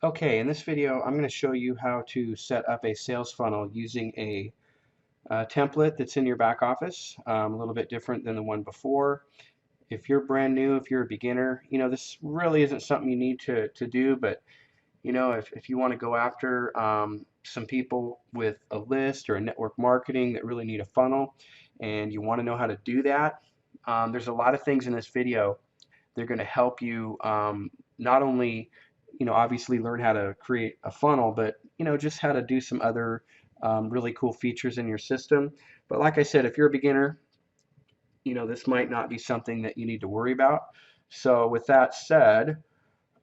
Okay, in this video, I'm going to show you how to set up a sales funnel using a template that's in your back office, a little bit different than the one before. If you're brand new, if you're a beginner, this really isn't something you need to do, but if you want to go after some people with a list or a network marketing that really need a funnel and you want to know how to do that, there's a lot of things in this video. They're going to help you not only, obviously learn how to create a funnel, but, just how to do some other really cool features in your system. But like I said, if you're a beginner, this might not be something that you need to worry about. So with that said,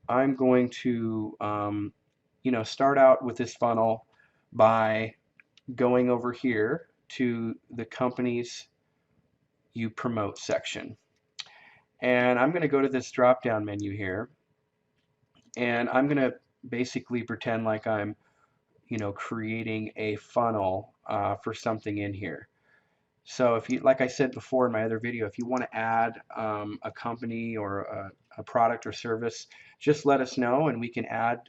I'm going to, start out with this funnel by going over here to the companies you promote section. And I'm going to go to this drop down menu here, and I'm going to basically pretend like I'm, creating a funnel for something in here. So if you, like I said before in my other video, if you want to add a company or a product or service, just let us know and we can add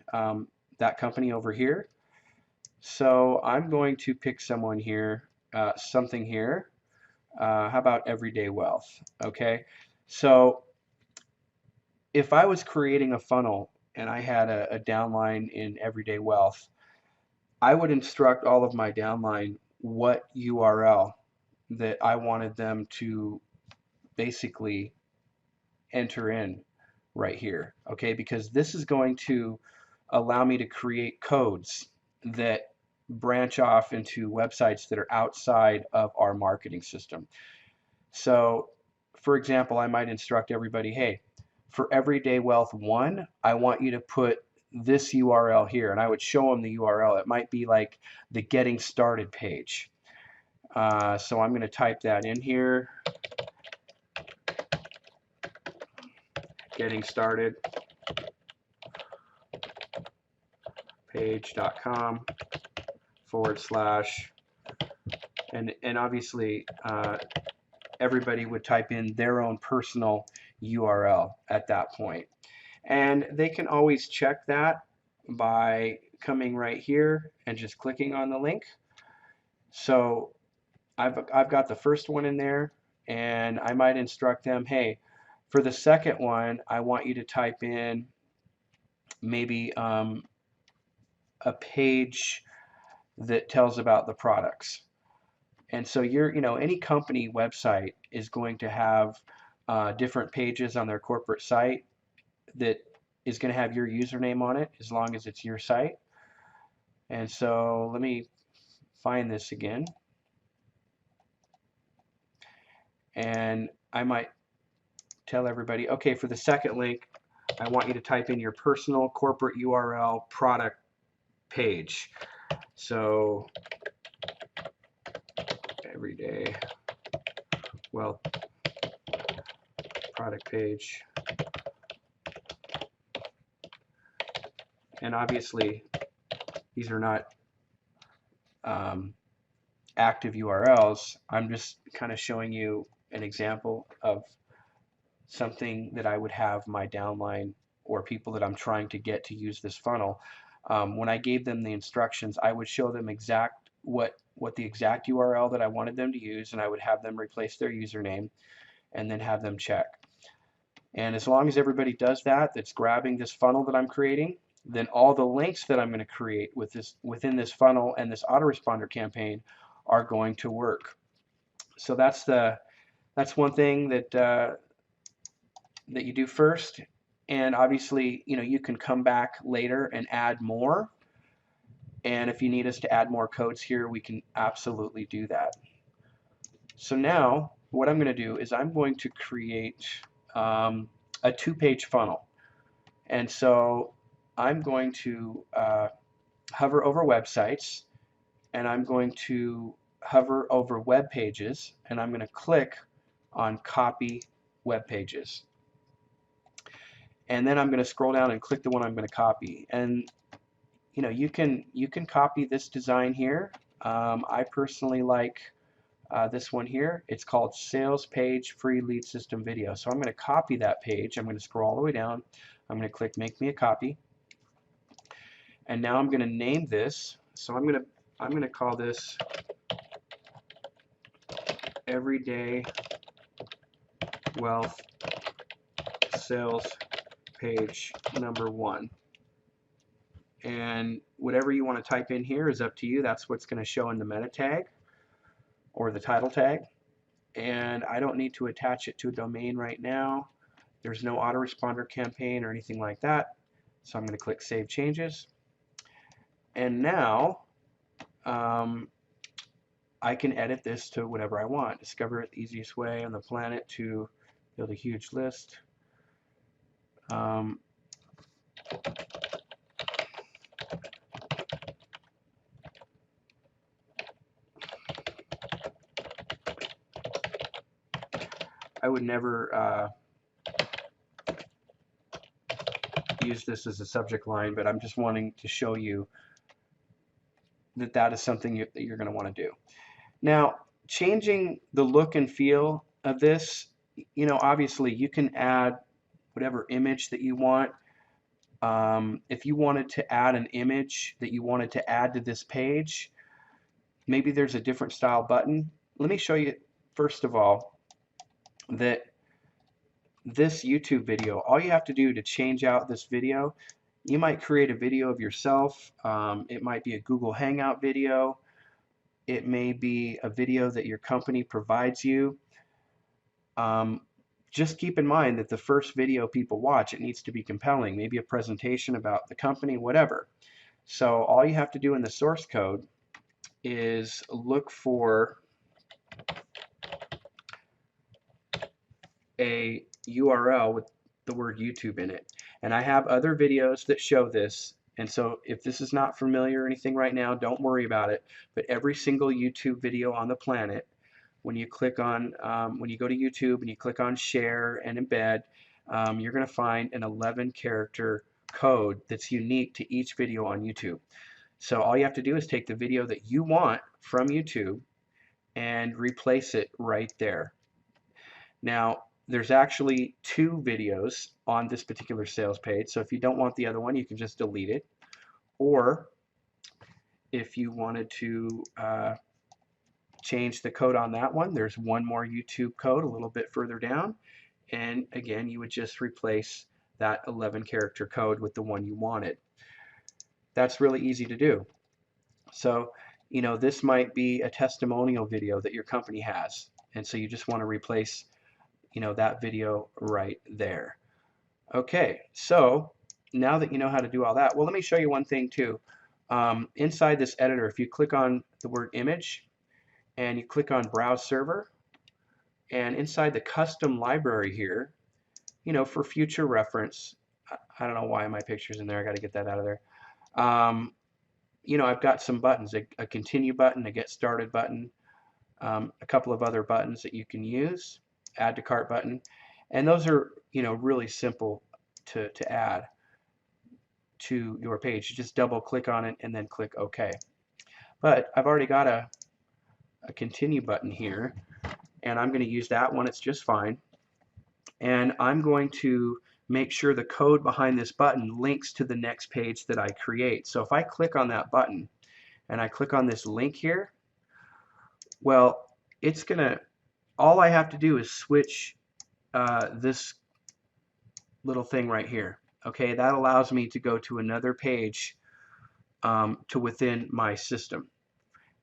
that company over here. So I'm going to pick someone here, something here. How about Everyday Wealth? Okay. So if I was creating a funnel and I had a downline in Everyday Wealth, I would instruct all of my downline what URL that I wanted them to basically enter in right here, okay? Because this is going to allow me to create codes that branch off into websites that are outside of our marketing system. So, for example, I might instruct everybody, hey, for Everydaywealth1, I want you to put this URL here, and I would show them the URL. It might be like the getting started page. So I'm going to type that in here, getting started page.com / and obviously everybody would type in their own personal URL at that point. And they can always check that by coming right here and just clicking on the link. So I've got the first one in there, and I might instruct them, hey, for the second one, I want you to type in maybe a page that tells about the products. And so any company website is going to have different pages on their corporate site that is going to have your username on it as long as it's your site. And so let me find this again. And I might tell everybody, okay, for the second link, I want you to type in your personal corporate URL product page. So Everyday Wealth product page. And obviously, these are not active URLs. I'm just kind of showing you an example of something that I would have my downline or people that I'm trying to get to use this funnel. When I gave them the instructions, I would show them what the exact URL that I wanted them to use, and I would have them replace their username and then have them check. And as long as everybody does that, that's grabbing this funnel that I'm creating, then all the links that I'm going to create within this funnel and this autoresponder campaign are going to work. So that's one thing that that you do first. And obviously, you can come back later and add more. And if you need us to add more codes here, we can absolutely do that. So now what I'm going to do is I'm going to create a 2-page funnel. And so I'm going to hover over websites, and I'm going to hover over web pages, and I'm going to click on copy web pages. And then I'm going to scroll down and click the one I'm going to copy. And you can copy this design here. I personally like this one here. It's called Sales Page Free Lead System Video. So I'm going to copy that page. I'm going to scroll all the way down. I'm going to click Make Me a Copy. And now I'm going to name this. So I'm going to call this Everyday Wealth Sales Page number 1. And whatever you want to type in here is up to you. That's what's going to show in the meta tag or the title tag. And I don't need to attach it to a domain right now. There's no autoresponder campaign or anything like that. So I'm going to click Save Changes. And now I can edit this to whatever I want. Discover the easiest way on the planet to build a huge list. I would never use this as a subject line, but I'm just wanting to show you that that is something that you're going to want to do. Now, changing the look and feel of this, you know, obviously you can add whatever image that you want. If you wanted to add an image that you wanted to add to this page, maybe there's a different style button. Let me show you first of all that this YouTube video, all you have to do to change out this video, you might create a video of yourself. It might be a Google Hangout video. It may be a video that your company provides you. Just keep in mind that the first video people watch, it needs to be compelling, maybe a presentation about the company, whatever. So all you have to do in the source code is look for a URL with the word YouTube in it. And I have other videos that show this. And so if this is not familiar or anything right now, don't worry about it. But every single YouTube video on the planet, when you click on, when you go to YouTube and you click on share and embed, you're going to find an 11-character code that's unique to each video on YouTube. So all you have to do is take the video that you want from YouTube and replace it right there. Now, there's actually 2 videos on this particular sales page, so if you don't want the other one, you can just delete it. Or if you wanted to change the code on that one, there's one more YouTube code a little bit further down, and again, you would just replace that 11-character code with the one you wanted. That's really easy to do. So, you know, this might be a testimonial video that your company has, and so you just want to replace, you know, that video right there. Okay, so now that you know how to do all that, well, let me show you one thing too. Inside this editor, if you click on the word image and you click on browse server, and inside the custom library here, you know, for future reference, I don't know why my picture's in there, I got to get that out of there. You know, I've got some buttons, a continue button, a get started button, a couple of other buttons that you can use, add to cart button, and those are, you know, really simple to add to your page. You just double click on it and then click OK. But I've already got a continue button here, and I'm going to use that one. It's just fine. And I'm going to make sure the code behind this button links to the next page that I create. So if I click on that button and I click on this link here, well, it's going to, all I have to do is switch this little thing right here. Okay, that allows me to go to another page to within my system.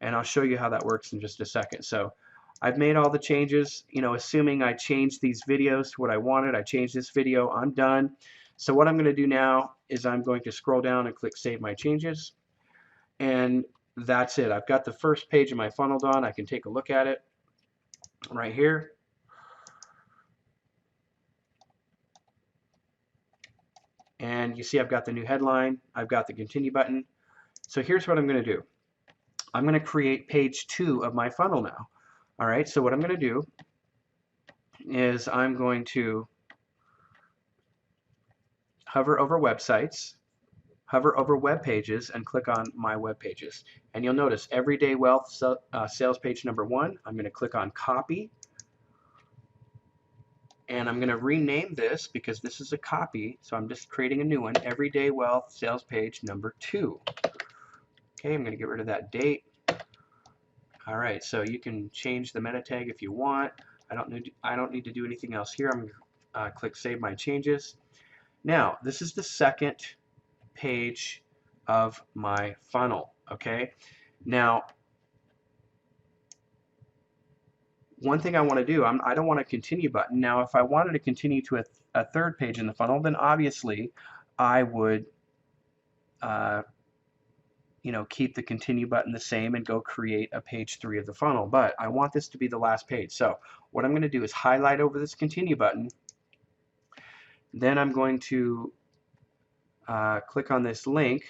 And I'll show you how that works in just a second. So I've made all the changes, you know, assuming I changed these videos to what I wanted. I changed this video, I'm done. So what I'm going to do now is I'm going to scroll down and click Save My Changes. And that's it. I've got the first page of my funnel done. I can take a look at it right here. And you see I've got the new headline. I've got the continue button. So here's what I'm going to do. I'm going to create page 2 of my funnel now. All right, so what I'm going to do is I'm going to hover over websites, hover over web pages, and click on my web pages. And you'll notice Everyday Wealth sales page number 1. I'm going to click on copy, And I'm going to rename this because this is a copy, so I'm just creating a new one, Everyday Wealth Sales Page number 2. Okay, I'm going to get rid of that date. All right, so you can change the meta tag if you want. I don't need to do anything else here. I'm going to click Save My Changes. Now, this is the second page of my funnel. Okay, now one thing I want to do, I don't want a continue button. Now, if I wanted to continue to a third page in the funnel, then obviously I would keep the continue button the same and go create a page 3 of the funnel. But I want this to be the last page. So what I'm going to do is highlight over this continue button. Then I'm going to click on this link.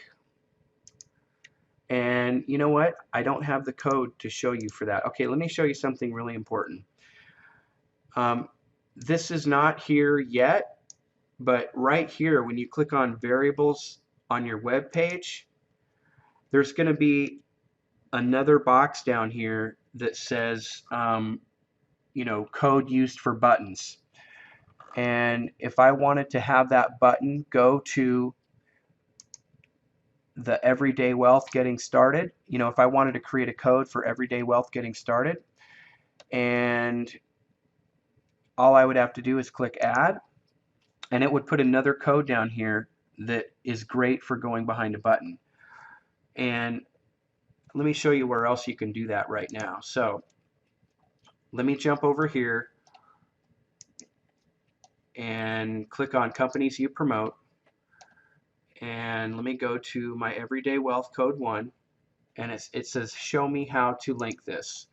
And you know what? I don't have the code to show you for that. Okay, let me show you something really important. This is not here yet, but right here, when you click on variables on your web page, there's going to be another box down here that says, code used for buttons. And if I wanted to have that button go to the Everyday Wealth Getting Started, if I wanted to create a code for Everyday Wealth Getting Started, and all I would have to do is click Add, and it would put another code down here that is great for going behind a button. And let me show you where else you can do that right now. So let me jump over here and click on Companies You Promote. And let me go to my Everyday Wealth Code 1, and it says show me how to link this.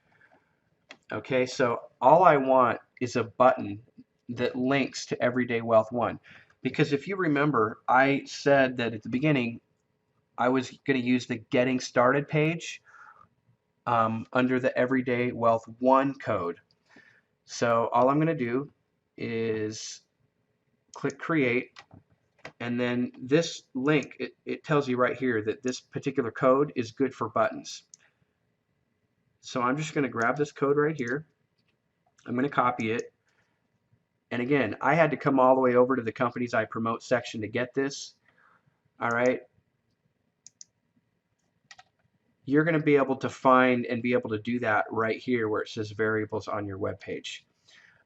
Okay, so all I want is a button that links to Everyday Wealth 1, because if you remember, I said that at the beginning I was going to use the Getting Started page under the Everyday Wealth 1 code. So all I'm going to do is click Create. And then this link, it tells you right here that this particular code is good for buttons. So I'm just going to grab this code right here. I'm going to copy it. And again, I had to come all the way over to the Companies I Promote section to get this. All right. You're going to be able to find and be able to do that right here where it says variables on your web page.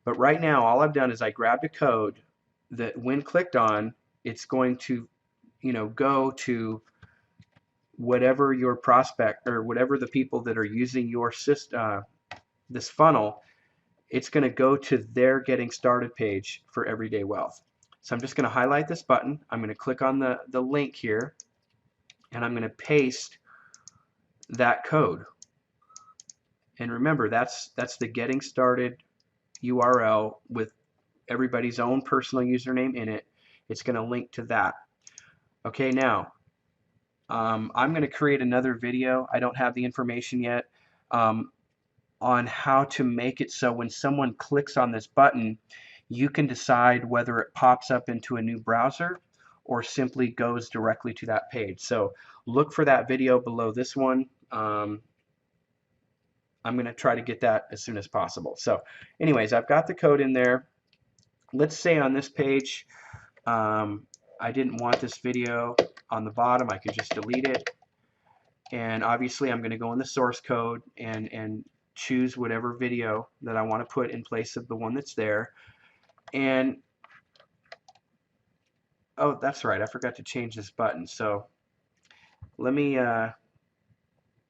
But right now, all I've done is I grabbed a code that when clicked on, it's going to go to whatever your prospect or whatever the people that are using your system, this funnel, it's going to go to their Getting Started page for Everyday Wealth. So I'm just going to highlight this button. I'm going to click on the link here, and I'm going to paste that code. And remember, that's the Getting Started URL with everybody's own personal username in it. It's going to link to that. Okay, now I'm going to create another video. I don't have the information yet on how to make it so when someone clicks on this button, you can decide whether it pops up into a new browser or simply goes directly to that page. So look for that video below this one. I'm going to try to get that as soon as possible. So anyways, I've got the code in there. Let's say on this page, I didn't want this video on the bottom. I could just delete it. And obviously I'm going to go in the source code and choose whatever video that I want to put in place of the one that's there. And oh, that's right, I forgot to change this button. So let me, I'm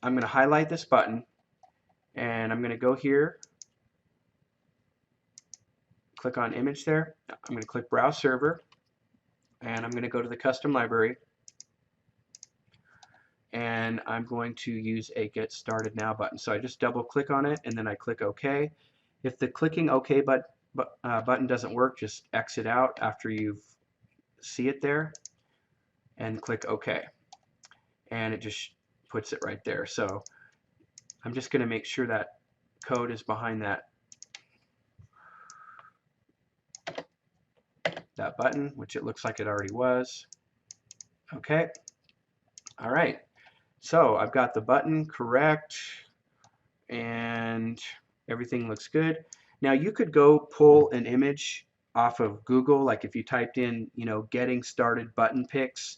going to highlight this button, and I'm going to go here, click on image there. I'm going to click Browse Server, and I'm going to go to the custom library, and I'm going to use a Get Started Now button. So I just double click on it, and then I click OK. If the clicking OK button doesn't work, just exit out after you see it there and click OK. And it just puts it right there. So I'm just going to make sure that code is behind that button, which it looks like it already was. Okay. All right. So I've got the button correct and everything looks good. Now you could go pull an image off of Google, like if you typed in, you know, getting started button picks,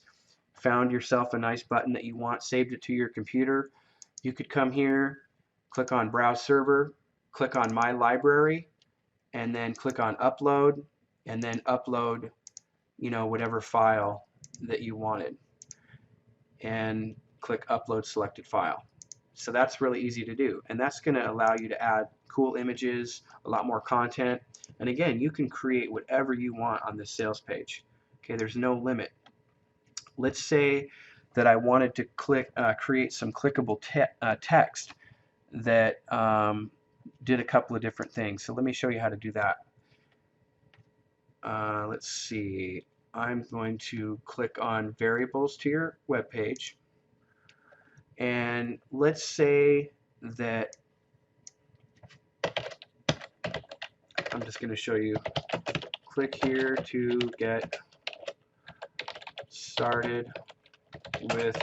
found yourself a nice button that you want, saved it to your computer, you could come here, click on Browse Server, click on My Library, and then click on Upload, and then upload, you know, whatever file that you wanted, and click Upload Selected File. So that's really easy to do, and that's going to allow you to add cool images, a lot more content, and again, you can create whatever you want on this sales page. Okay, there's no limit. Let's say that I wanted to create some clickable text that did a couple of different things. So let me show you how to do that. Let's see. I'm going to click on variables to your web page, and let's say that I'm just going to show you, click here to get started with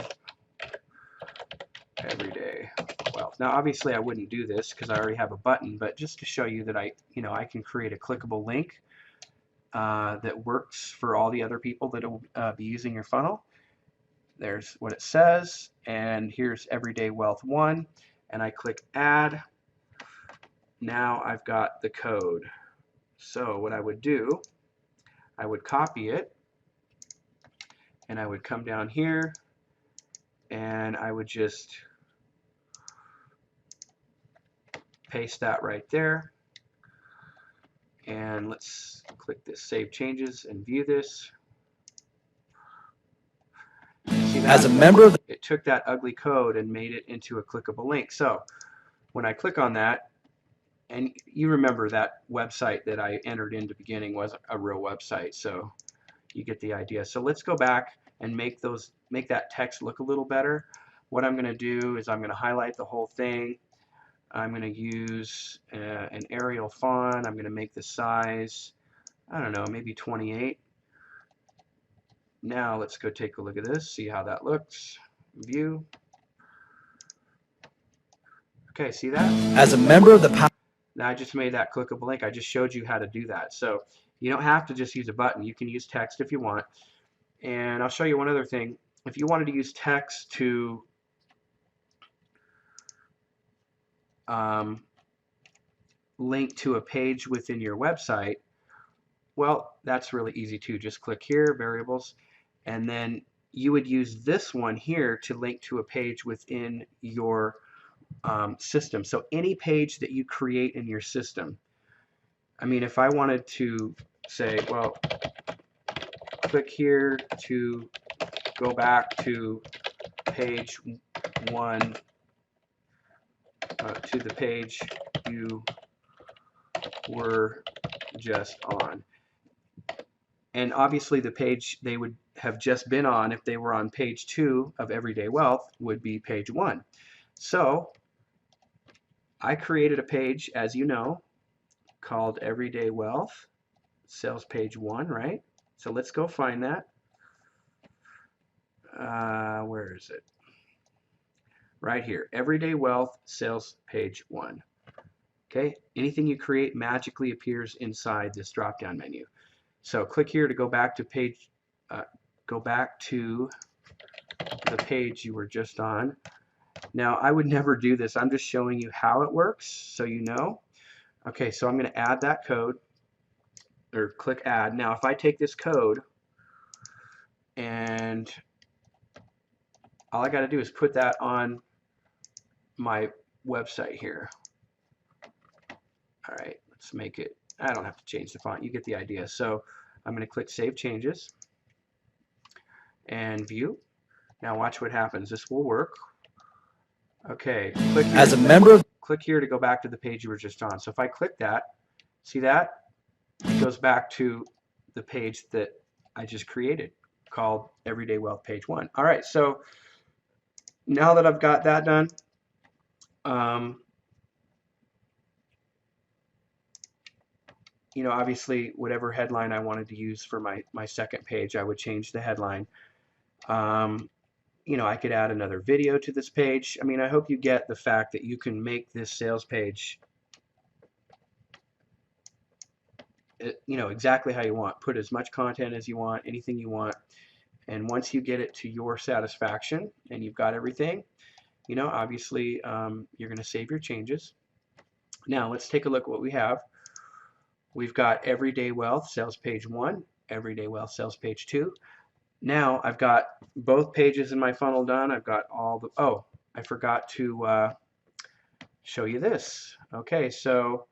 Everyday Wealth. Now obviously I wouldn't do this because I already have a button, but just to show you that I can create a clickable link that works for all the other people that will be using your funnel. There's what it says, and here's Everydaywealth1, and I click add. Now I've got the code. So what I would do, I would copy it, and I would come down here, and I would just paste that right there. And let's click this Save Changes and view this. See that? As a member of it took that ugly code and made it into a clickable link. So when I click on that, and you remember that website that I entered in the beginning wasn't a real website, so you get the idea. So let's go back and make that text look a little better. What I'm going to do is I'm going to highlight the whole thing. I'm going to use an Arial font. I'm going to make the size, I don't know, maybe 28. Now let's go take a look at this, see how that looks. View. Okay, see that? As a member of the Now I just made that clickable link. I just showed you how to do that. So you don't have to just use a button. You can use text if you want. And I'll show you one other thing. If you wanted to use text to link to a page within your website, well, that's really easy too. Just click here, variables, and then you would use this one here to link to a page within your system. So any page that you create in your system. I mean, if I wanted to say, well, click here to go back to page 1, to the page you were just on. And obviously the page they would have just been on, if they were on page 2 of Everyday Wealth, would be page 1. So I created a page, as you know, called Everyday Wealth, sales page 1, right? So let's go find that. Where is it? Right here, Everyday Wealth, sales page 1. Okay, anything you create magically appears inside this drop-down menu. So click here to go back to page, go back to the page you were just on. Now I would never do this. I'm just showing you how it works so you know. Okay, so I'm going to add that code, or click add. Now if I take this code and all I got to do is put that on my website here. All right, let's make it, I don't have to change the font, you get the idea. So I'm going to click Save Changes and View. Now watch what happens. This will work. Okay, click here. As a member of click here to go back to the page you were just on. So if I click that, see that? It goes back to the page that I just created called Everyday Wealth page 1. All right, so now that I've got that done, you know, obviously whatever headline I wanted to use for my second page, I would change the headline. You know, I could add another video to this page. I mean, I hope you get the fact that you can make this sales page you know, exactly how you want. Put as much content as you want, anything you want. And once you get it to your satisfaction and you've got everything, you know, obviously you're going to save your changes. Now let's take a look at what we have. We've got Everyday Wealth sales page 1, Everyday Wealth sales page 2. Now I've got both pages in my funnel done. I've got all the, oh, I forgot to show you this. Okay, so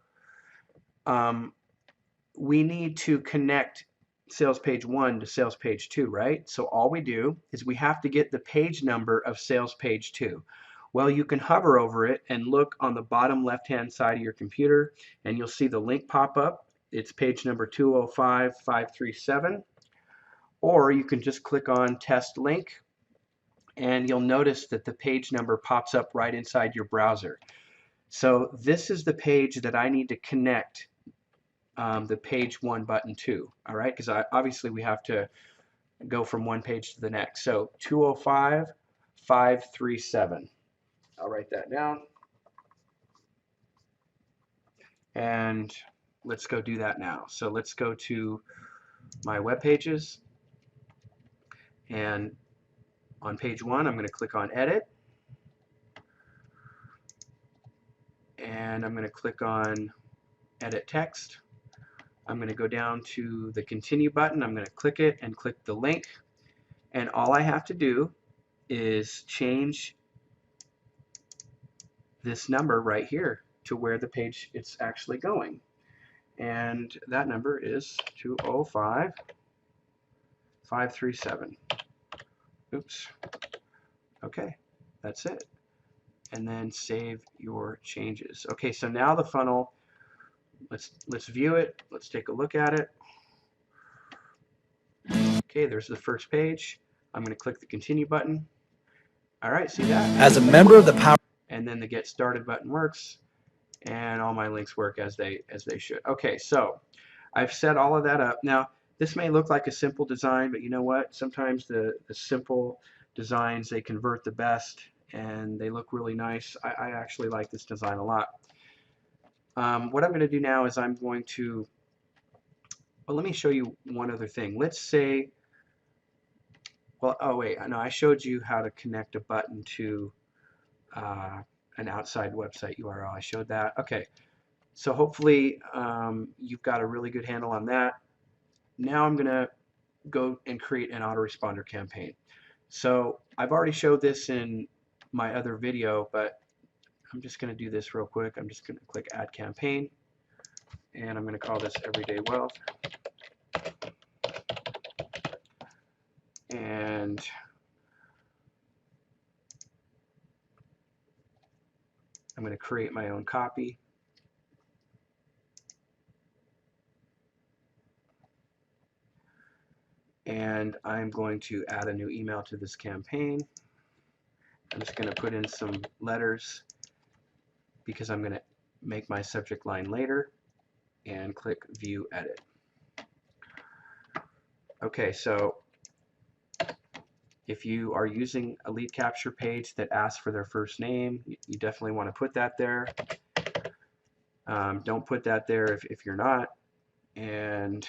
we need to connect sales page 1 to sales page 2, right? So all we do is we have to get the page number of sales page 2. Well, you can hover over it and look on the bottom left-hand side of your computer, and you'll see the link pop up. It's page number 205537. Or you can just click on test link, and you'll notice that the page number pops up right inside your browser. So this is the page that I need to connect the page 1 button to, all right? Because obviously we have to go from one page to the next. So 205537. I'll write that down. And let's go do that now. So let's go to my web pages. And on page 1, I'm going to click on edit. And I'm going to click on edit text. I'm going to go down to the continue button. I'm going to click it and click the link. And all I have to do is change this number right here to where the page it's actually going. And that number is 205537. Oops. Okay, that's it. And then save your changes. Okay, so now the funnel, let's view it. Let's take a look at it. Okay, there's the first page. I'm going to click the continue button. All right, see that? As a member of the Power. And then the get started button works, and all my links work as they should. Okay, so I've set all of that up. Now, this may look like a simple design, but you know what? Sometimes the simple designs, they convert the best, and they look really nice. I actually like this design a lot. What I'm going to do now is I'm going to, well, let me show you one other thing. Let's say, well, oh wait, no, I showed you how to connect a button to an outside website URL. I showed that. Okay, so hopefully you've got a really good handle on that. Now I'm going to go and create an autoresponder campaign. So I've already showed this in my other video, but I'm just going to do this real quick. I'm just going to click Add Campaign, and I'm going to call this Everyday Wealth. And I'm going to create my own copy. And I'm going to add a new email to this campaign. I'm just going to put in some letters because I'm going to make my subject line later, and click View Edit. Okay, so if you are using a lead capture page that asks for their first name, you definitely want to put that there. Don't put that there if you're not. And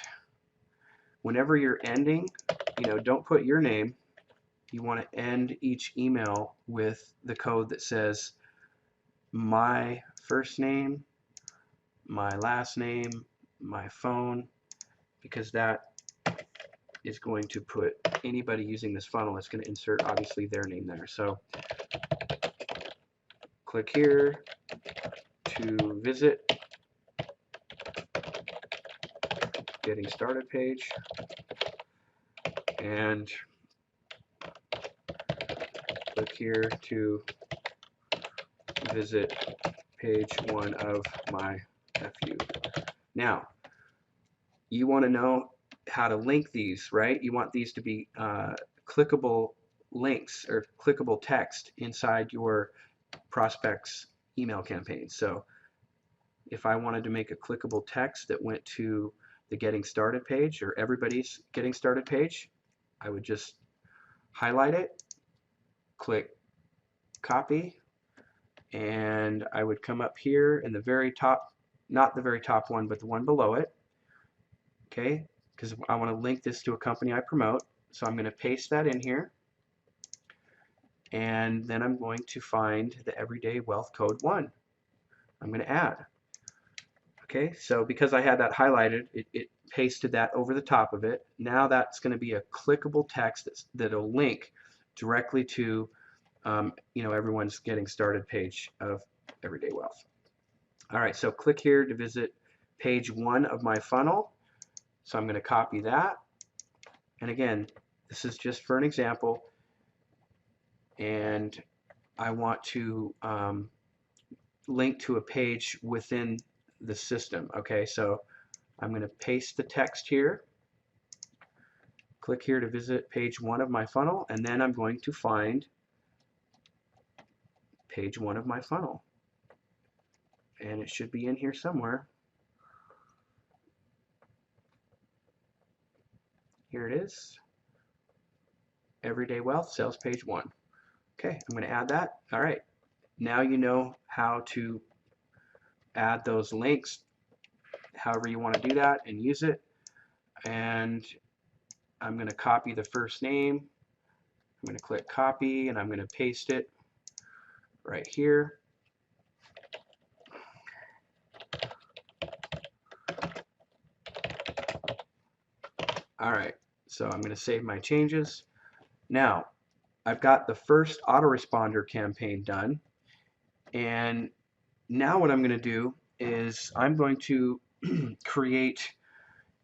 whenever you're ending, you know, don't put your name. You want to end each email with the code that says my first name, my last name, my phone, because that is going to put anybody using this funnel, it's going to insert obviously their name there. So click here to visit getting started page, and click here to visit page 1 of my FU. Now, you want to know how to link these, right? You want these to be clickable links or clickable text inside your prospects email campaign. So if I wanted to make a clickable text that went to the getting started page or everybody's getting started page, I would just highlight it, click copy, and I would come up here in the very top, not the very top one, but the one below it, okay, because I want to link this to a company I promote. So I'm going to paste that in here, and then I'm going to find the Everyday Wealth Code 1. I'm going to add. Okay, so because I had that highlighted, it pasted that over the top of it. Now that's going to be a clickable text that'll link directly to everyone's getting started page of Everyday Wealth. All right, so click here to visit page 1 of my funnel. So I'm going to copy that. And again, this is just for an example. And I want to link to a page within the system. Okay, so I'm going to paste the text here. Click here to visit page 1 of my funnel, and then I'm going to find page 1 of my funnel. And it should be in here somewhere. Here it is. Everyday Wealth, sales page 1. Okay, I'm going to add that. All right, now you know how to add those links however you want to do that and use it. And I'm going to copy the first name. I'm going to click copy, and I'm going to paste it right here. All right, so I'm going to save my changes. Now, I've got the first autoresponder campaign done, and now what I'm going to do is I'm going to create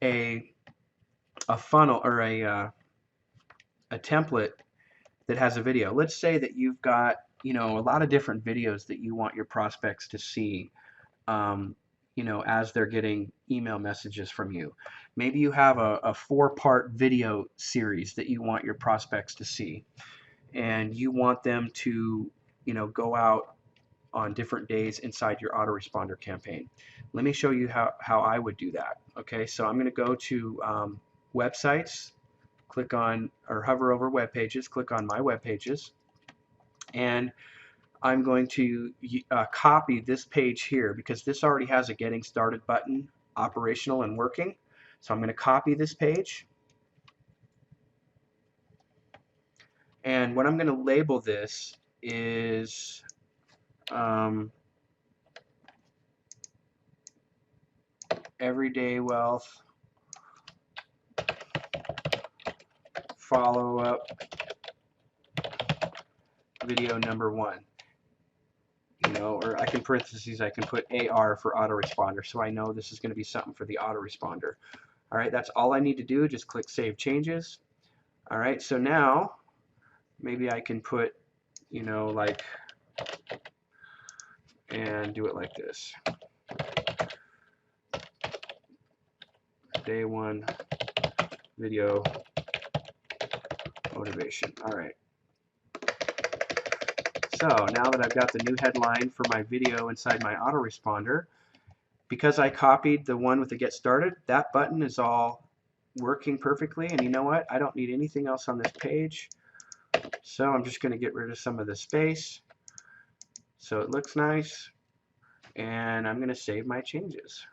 a funnel or a template that has a video. Let's say that you've got a lot of different videos that you want your prospects to see as they're getting email messages from you. Maybe you have a 4-part video series that you want your prospects to see, and you want them to go out on different days inside your autoresponder campaign. Let me show you how I would do that. Okay, so I'm going to go to websites, click on or hover over web pages, click on my web pages, and I'm going to copy this page here because this already has a getting started button operational and working. So I'm going to copy this page, and what I'm going to label this is Everyday Wealth follow-up video number 1. Or I can parentheses, I can put AR for autoresponder, so I know this is going to be something for the autoresponder. All right, that's all I need to do. Just click Save Changes. All right, so now maybe I can put, and do it like this. Day 1 video motivation. All right. So now that I've got the new headline for my video inside my autoresponder, because I copied the one with the Get Started, that button is all working perfectly. And you know what? I don't need anything else on this page. So I'm just going to get rid of some of the space so it looks nice. And I'm going to save my changes.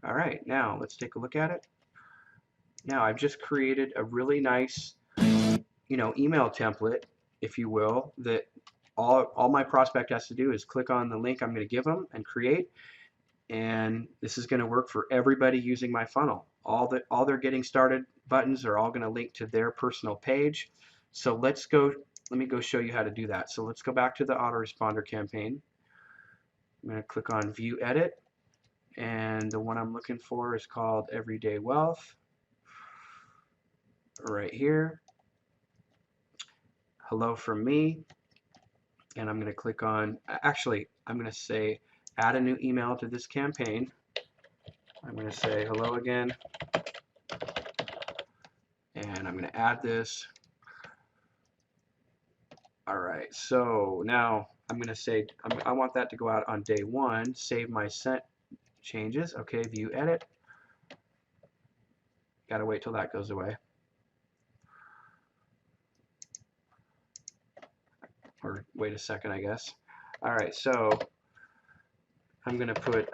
All right, now let's take a look at it. Now I've just created a really nice email template, if you will, that all my prospect has to do is click on the link I'm going to give them and create, and this is going to work for everybody using my funnel. All their getting started buttons are all going to link to their personal page. So let me go show you how to do that. So let's go back to the autoresponder campaign. I'm going to click on View Edit, and the one I'm looking for is called Everyday Wealth right here. Hello from me, and I'm going to click on, actually I'm going to say add a new email to this campaign. I'm going to say hello again, and I'm going to add this. All right, so now I'm going to say I want that to go out on day 1. Save my sent changes. Okay, View Edit. Gotta wait till that goes away. Or wait a second, I guess. All right, so I'm going to put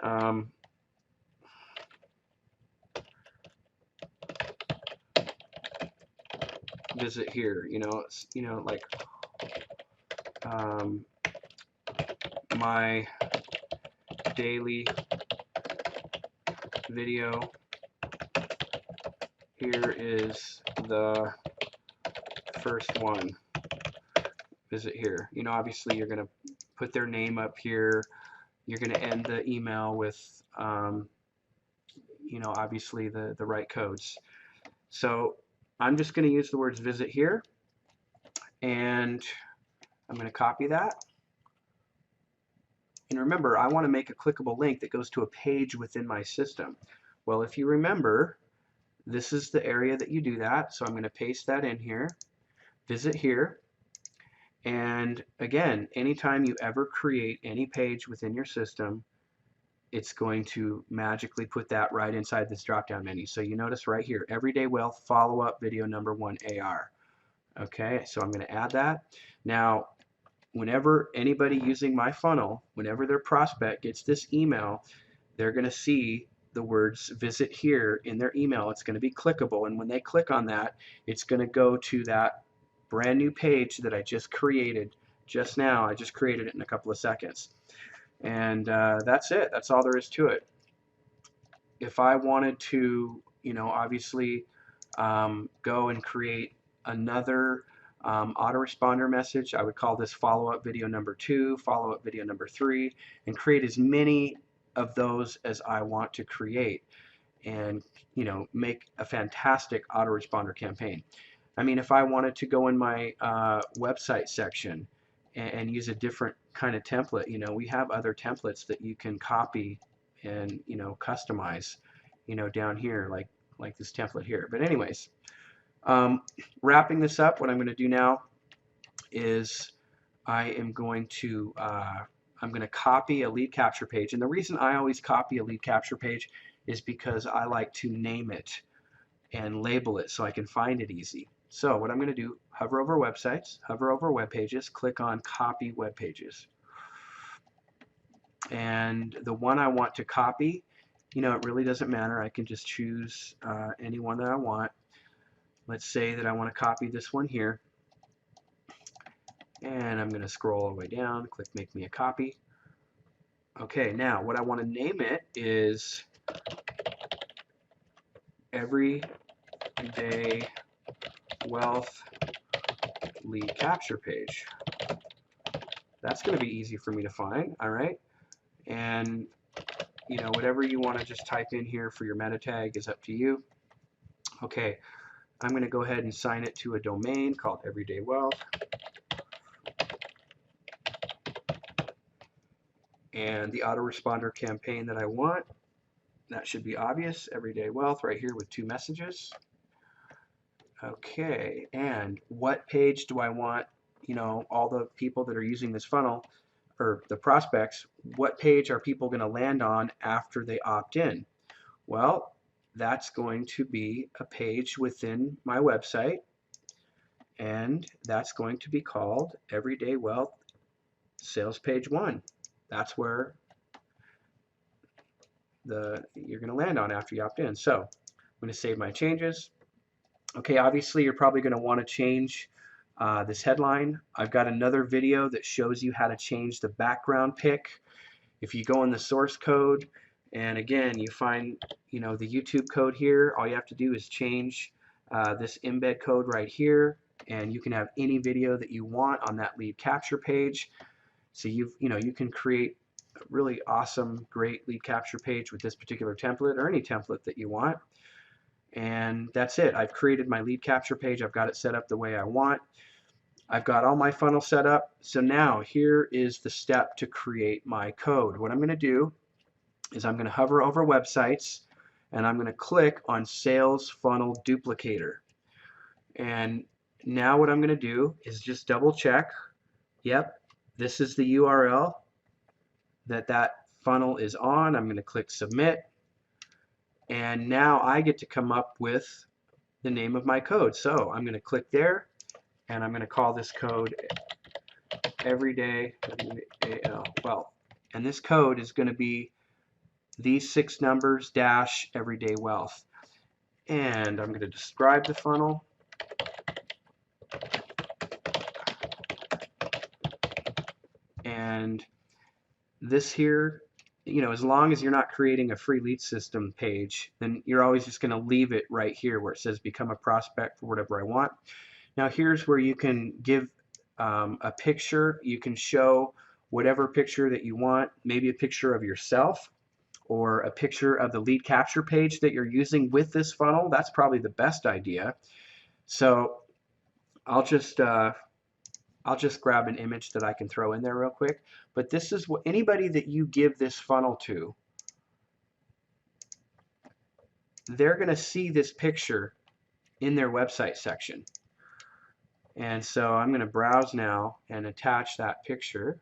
visit here. It's, like my daily video. Here is the first one. Visit here. Obviously you're going to put their name up here. You're going to end the email with, obviously the right codes. So I'm just going to use the words visit here, and I'm going to copy that. And remember, I want to make a clickable link that goes to a page within my system. Well, if you remember, this is the area that you do that. So I'm going to paste that in here, visit here. And again, anytime you ever create any page within your system, it's going to magically put that right inside this drop-down menu. So you notice right here, Everyday Wealth follow-up video number 1 AR. Okay, so I'm going to add that. Now, whenever anybody using my funnel, whenever their prospect gets this email, they're going to see the words visit here in their email. It's going to be clickable, and when they click on that, it's going to go to that brand new page that I just created just now. I just created it in a couple of seconds. And that's it. That's all there is to it. If I wanted to, obviously go and create another autoresponder message, I would call this follow-up video number 2, follow-up video number 3, and create as many of those as I want to create, and make a fantastic autoresponder campaign. I mean, if I wanted to go in my website section and use a different kind of template, we have other templates that you can copy and customize, down here, like this template here. But anyways, wrapping this up, what I'm going to do now is I am going to copy a lead capture page. And the reason I always copy a lead capture page is because I like to name it and label it so I can find it easy. So what I'm going to do, hover over websites, hover over web pages, click on copy web pages. And the one I want to copy, it really doesn't matter. I can just choose any one that I want. Let's say that I want to copy this one here. And I'm going to scroll all the way down, click make me a copy. Okay, now what I want to name it is Everyday Wealth lead capture page. That's going to be easy for me to find, all right? And whatever you want to just type in here for your meta tag is up to you. Okay, I'm going to go ahead and sign it to a domain called Everyday Wealth. And the autoresponder campaign that I want, that should be obvious, Everyday Wealth right here with 2 messages. Okay, and what page do I want, all the people that are using this funnel, or the prospects, what page are people going to land on after they opt in? Well, that's going to be a page within my website, and that's going to be called Everyday Wealth Sales Page 1. That's where you're going to land on after you opt in. So I'm going to save my changes. Okay, obviously you're probably going to want to change this headline. I've got another video that shows you how to change the background pic. If you go in the source code, and again you find the YouTube code here, all you have to do is change this embed code right here, and you can have any video that you want on that lead capture page. So you can create a really awesome, great lead capture page with this particular template, or any template that you want. And that's it. I've created my lead capture page. I've got it set up the way I want. I've got all my funnel set up. So now here is the step to create my code. What I'm going to do is I'm going to hover over websites, and I'm going to click on Sales Funnel Duplicator. And now what I'm going to do is just double check. Yep, this is the URL that funnel is on. I'm going to click Submit. And now I get to come up with the name of my code. So I'm going to click there, and I'm going to call this code Everyday Wealth. And this code is going to be these 6 numbers dash Everyday Wealth. And I'm going to describe the funnel. And this here, you know, as long as you're not creating a free lead system page, then you're always just going to leave it right here where it says become a prospect for whatever I want. Now here's where you can give a picture. You can show whatever picture that you want, maybe a picture of yourself or a picture of the lead capture page that you're using with this funnel. That's probably the best idea. So I'll just grab an image that I can throw in there real quick. But this is what anybody that you give this funnel to, they're going to see this picture in their website section. And so I'm going to browse now and attach that picture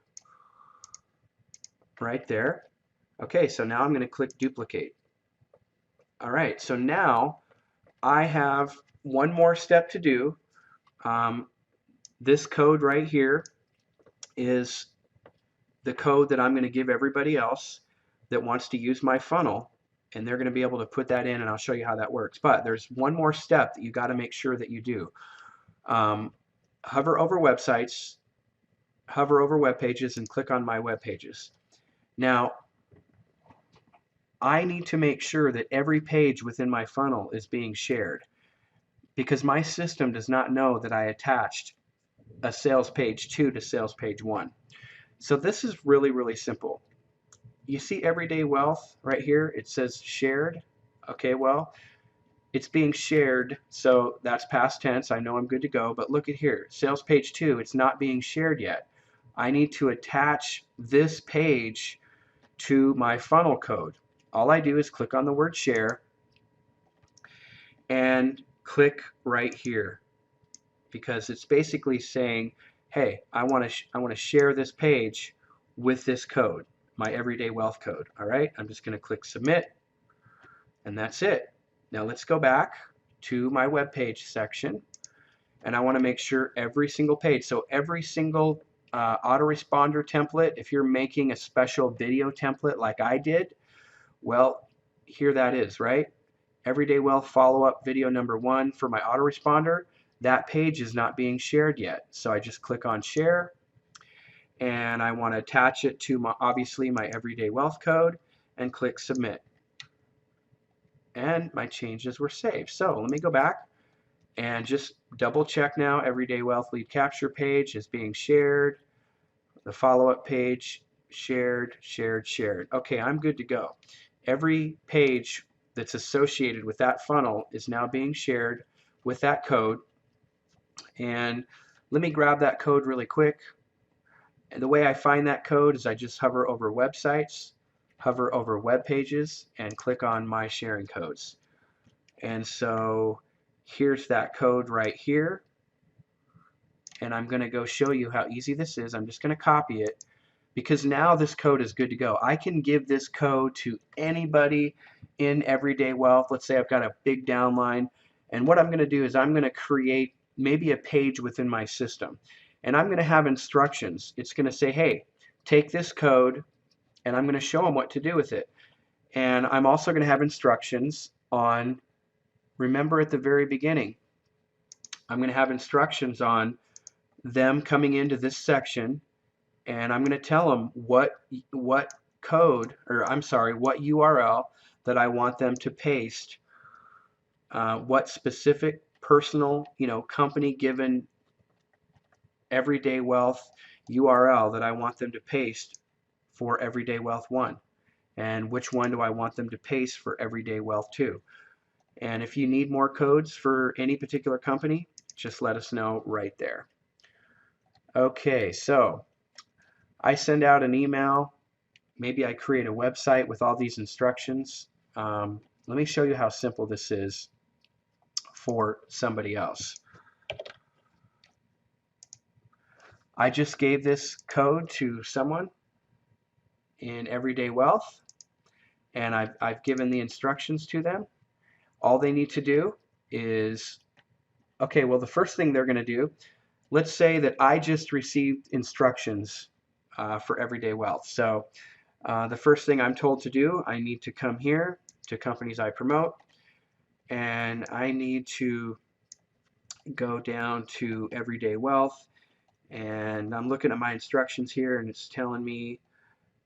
right there. Okay, so now I'm going to click duplicate. All right, so now I have one more step to do. This code right here is the code that I'm going to give everybody else that wants to use my funnel, and they're going to be able to put that in, and I'll show you how that works. But there's one more step that you got to make sure that you do. Hover over websites, hover over web pages, and click on my web pages. Now, I need to make sure that every page within my funnel is being shared, because my system does not know that I attached a sales page 2 to sales page 1. So this is really, really simple. You see Everyday Wealth right here? It says shared. Okay, well, it's being shared, so that's past tense. I know I'm good to go, but look at here. Sales page 2, it's not being shared yet. I need to attach this page to my funnel code. All I do is click on the word share and click right here, because it's basically saying, hey, I want to share this page with this code, my Everyday Wealth code. All right, I'm just going to click submit, and that's it. Now let's go back to my web page section, and I want to make sure every single page, so every single autoresponder template, if you're making a special video template like I did, well, here that is, right? Everyday Wealth follow-up video number 1 for my autoresponder. That page is not being shared yet. So I just click on share, and I want to attach it to my, obviously, my Everyday Wealth code, and click submit. And my changes were saved. So let me go back and just double check now. Everyday Wealth lead capture page is being shared. The follow-up page shared, shared, shared. Okay, I'm good to go. Every page that's associated with that funnel is now being shared with that code. And let me grab that code really quick. And the way I find that code is I just hover over websites, hover over web pages, and click on my sharing codes. And so here's that code right here. And I'm going to go show you how easy this is. I'm just going to copy it, because now this code is good to go. I can give this code to anybody in Everyday Wealth. Let's say I've got a big downline, and what I'm going to do is I'm going to create maybe a page within my system, and I'm going to have instructions. It's going to say, hey, take this code, and I'm going to show them what to do with it. And I'm also going to have instructions on, remember at the very beginning, I'm going to have instructions on them coming into this section, and I'm going to tell them what code, or I'm sorry, what URL that I want them to paste, what specific personal, company given Everyday Wealth URL that I want them to paste for Everyday Wealth 1, and which one do I want them to paste for Everyday Wealth 2. And if you need more codes for any particular company, just let us know right there. Okay, so I send out an email. Maybe I create a website with all these instructions. Let me show you how simple this is for somebody else. I just gave this code to someone in Everyday Wealth, and I've given the instructions to them. All they need to do is, okay, well, the first thing they're going to do, let's say that I just received instructions for Everyday Wealth. So the first thing I'm told to do, I need to come here to companies I promote, and I need to go down to Everyday Wealth, And I'm looking at my instructions here, and it's telling me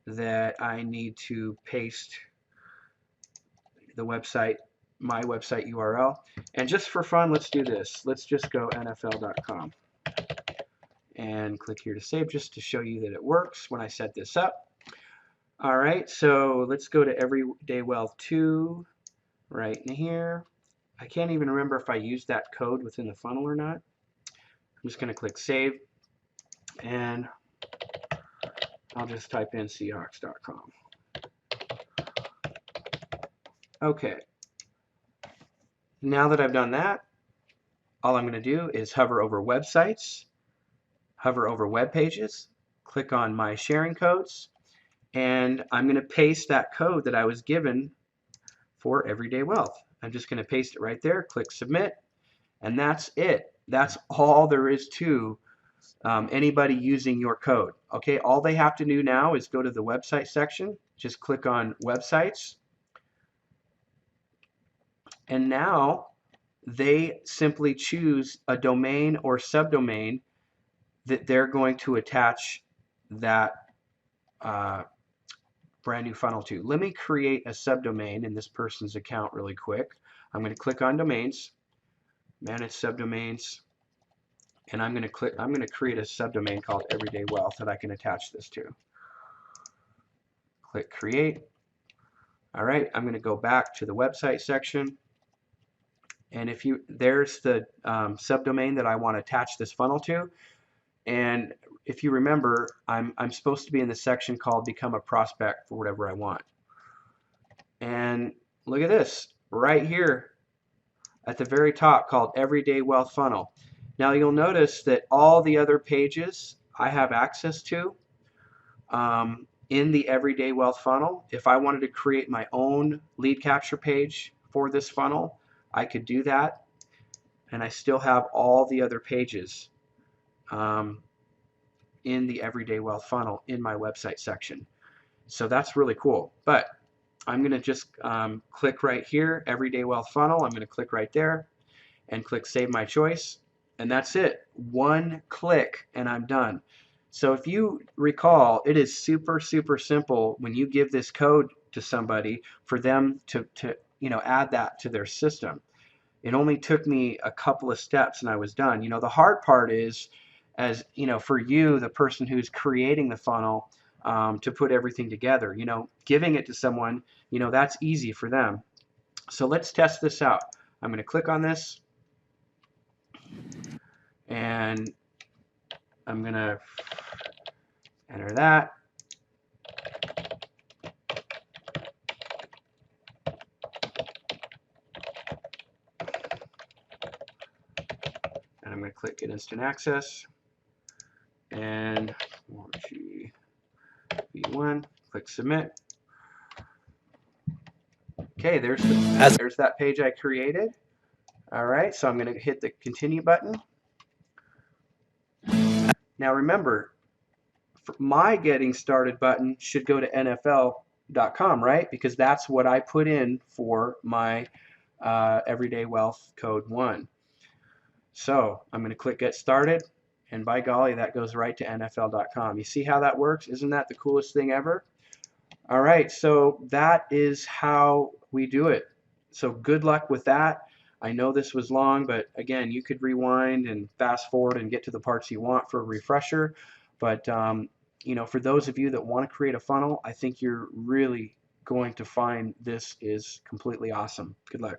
that I need to paste the website, my website URL. And just for fun, let's do this. Let's just go NFL.com and click here to save, just to show you that it works when I set this up. All right, so let's go to Everydaywealth1 right in here. I can't even remember if I used that code within the funnel or not. I'm just going to click save, and I'll just type in Seahawks.com. Okay, now that I've done that, all I'm going to do is hover over websites, hover over web pages, click on my sharing codes, and I'm going to paste that code that I was given for Everyday Wealth. I'm just going to paste it right there, click submit, and that's it. That's all there is to anybody using your code. Okay, all they have to do now is go to the website section, just click on websites, and now they simply choose a domain or subdomain that they're going to attach that brand new funnel to. Let me create a subdomain in this person's account really quick. I'm going to click on domains, manage subdomains, and I'm going to create a subdomain called Everyday Wealth that I can attach this to. Click create. All right, I'm going to go back to the website section, and there's the subdomain that I want to attach this funnel to. And if you remember, I'm supposed to be in the section called Become a Prospect for whatever I want. And look at this right here at the very top, called Everyday Wealth Funnel. Now you'll notice that all the other pages I have access to in the Everyday Wealth Funnel. If I wanted to create my own lead capture page for this funnel, I could do that, and I still have all the other pages in the Everyday Wealth Funnel in my website section. So that's really cool. But I'm going to just click right here, Everyday Wealth Funnel. I'm going to click right there and click Save My Choice. And that's it. One click and I'm done. So if you recall, it is super, super simple when you give this code to somebody for them to add that to their system. It only took me a couple of steps and I was done. The hard part is, for you, the person who's creating the funnel, to put everything together. Giving it to someone, that's easy for them. So let's test this out. I'm going to click on this, and I'm going to enter that. And I'm going to click Get Instant Access. And 4GB1, click Submit. Okay, there's that page I created. All right, so I'm going to hit the Continue button. Now remember, my Getting Started button should go to NFL.com, right? Because that's what I put in for my Everyday Wealth Code 1. So I'm going to click Get Started, and by golly, that goes right to NFL.com. You see how that works? Isn't that the coolest thing ever? All right, so that is how we do it. So good luck with that. I know this was long, but again, you could rewind and fast forward and get to the parts you want for a refresher. But for those of you that want to create a funnel, I think you're really going to find this is completely awesome. Good luck.